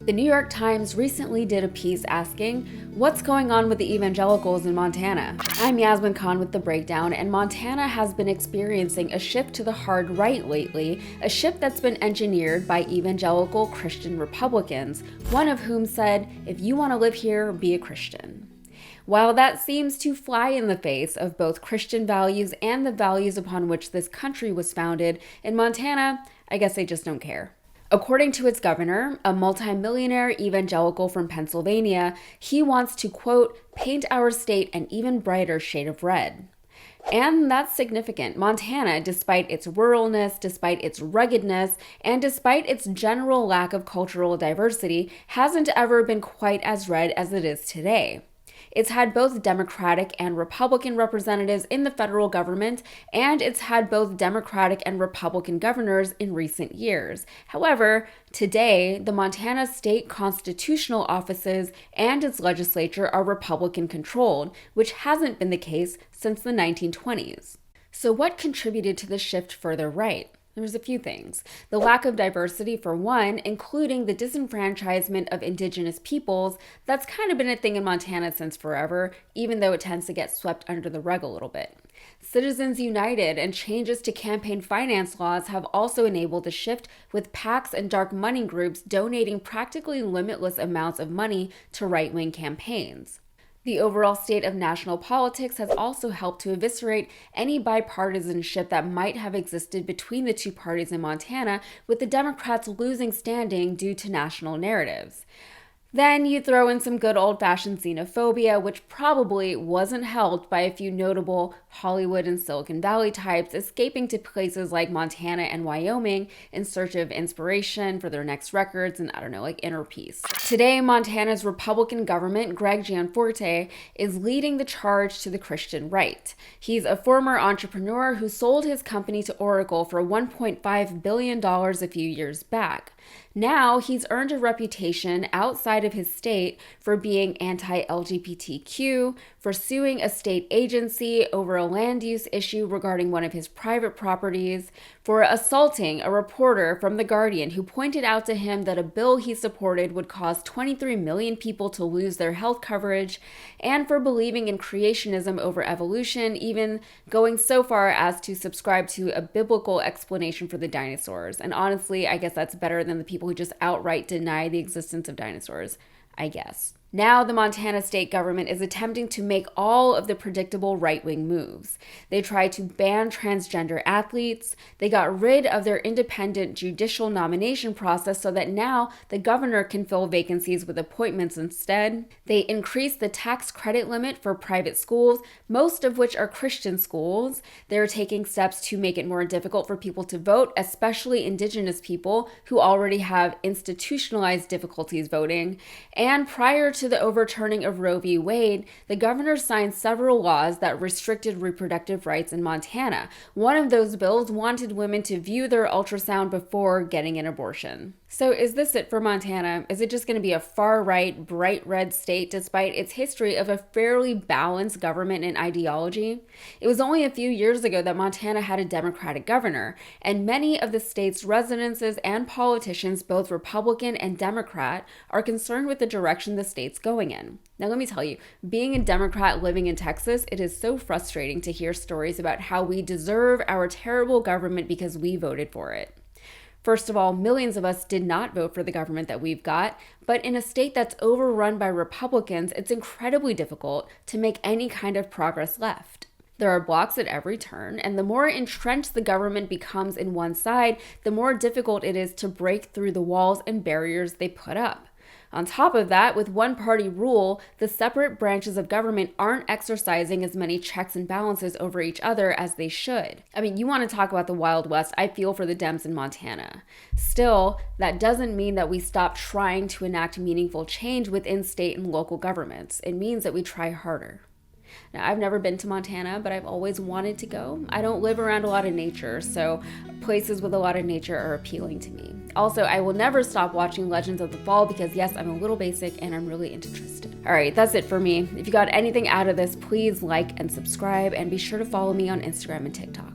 The New York Times recently did a piece asking, what's going on with the evangelicals in Montana? I'm Yasmin Khan with The Breakdown, and Montana has been experiencing a shift to the hard right lately, a shift that's been engineered by evangelical Christian Republicans, one of whom said, if you want to live here, be a Christian. While that seems to fly in the face of both Christian values and the values upon which this country was founded, in Montana, I guess they just don't care. According to its governor, a multimillionaire evangelical from Pennsylvania, he wants to, quote, paint our state an even brighter shade of red. And that's significant. Montana, despite its ruralness, despite its ruggedness, and despite its general lack of cultural diversity, hasn't ever been quite as red as it is today. It's had both Democratic and Republican representatives in the federal government, and it's had both Democratic and Republican governors in recent years. However, today, the Montana state constitutional offices and its legislature are Republican-controlled, which hasn't been the case since the 1920s. So what contributed to the shift further right? There's a few things. The lack of diversity, for one, including the disenfranchisement of indigenous peoples. That's kind of been a thing in Montana since forever, even though it tends to get swept under the rug a little bit. Citizens United and changes to campaign finance laws have also enabled the shift, with PACs and dark money groups donating practically limitless amounts of money to right-wing campaigns. The overall state of national politics has also helped to eviscerate any bipartisanship that might have existed between the two parties in Montana, with the Democrats losing standing due to national narratives. Then you throw in some good old-fashioned xenophobia, which probably wasn't helped by a few notable Hollywood and Silicon Valley types escaping to places like Montana and Wyoming in search of inspiration for their next records and, inner peace. Today, Montana's Republican government, Greg Gianforte, is leading the charge to the Christian right. He's a former entrepreneur who sold his company to Oracle for $1.5 billion a few years back. Now, he's earned a reputation outside of his state for being anti-LGBTQ, for suing a state agency over a land use issue regarding one of his private properties, for assaulting a reporter from The Guardian who pointed out to him that a bill he supported would cause 23 million people to lose their health coverage, and for believing in creationism over evolution, even going so far as to subscribe to a biblical explanation for the dinosaurs. And honestly, I guess that's better than the people who just outright deny the existence of dinosaurs, I guess. Now the Montana state government is attempting to make all of the predictable right-wing moves. They tried to ban transgender athletes. They got rid of their independent judicial nomination process so that now the governor can fill vacancies with appointments instead. They increased the tax credit limit for private schools, most of which are Christian schools. They're taking steps to make it more difficult for people to vote, especially indigenous people who already have institutionalized difficulties voting. And prior to the overturning of Roe v. Wade, the governor signed several laws that restricted reproductive rights in Montana. One of those bills wanted women to view their ultrasound before getting an abortion. So is this it for Montana? Is it just going to be a far-right, bright red state despite its history of a fairly balanced government and ideology? It was only a few years ago that Montana had a Democratic governor, and many of the state's residents and politicians, both Republican and Democrat, are concerned with the direction the state's going in. Now, let me tell you, being a Democrat living in Texas, it is so frustrating to hear stories about how we deserve our terrible government because we voted for it. First of all, millions of us did not vote for the government that we've got, but in a state that's overrun by Republicans, it's incredibly difficult to make any kind of progress left. There are blocks at every turn, and the more entrenched the government becomes in one side, the more difficult it is to break through the walls and barriers they put up. On top of that, with one-party rule, the separate branches of government aren't exercising as many checks and balances over each other as they should. I mean, you want to talk about the Wild West, I feel for the Dems in Montana. Still, that doesn't mean that we stop trying to enact meaningful change within state and local governments. It means that we try harder. Now, I've never been to Montana, but I've always wanted to go. I don't live around a lot of nature, so places with a lot of nature are appealing to me. Also, I will never stop watching Legends of the Fall because, yes, I'm a little basic and I'm really into Tristan. All right, that's it for me. If you got anything out of this, please like and subscribe, and be sure to follow me on Instagram and TikTok.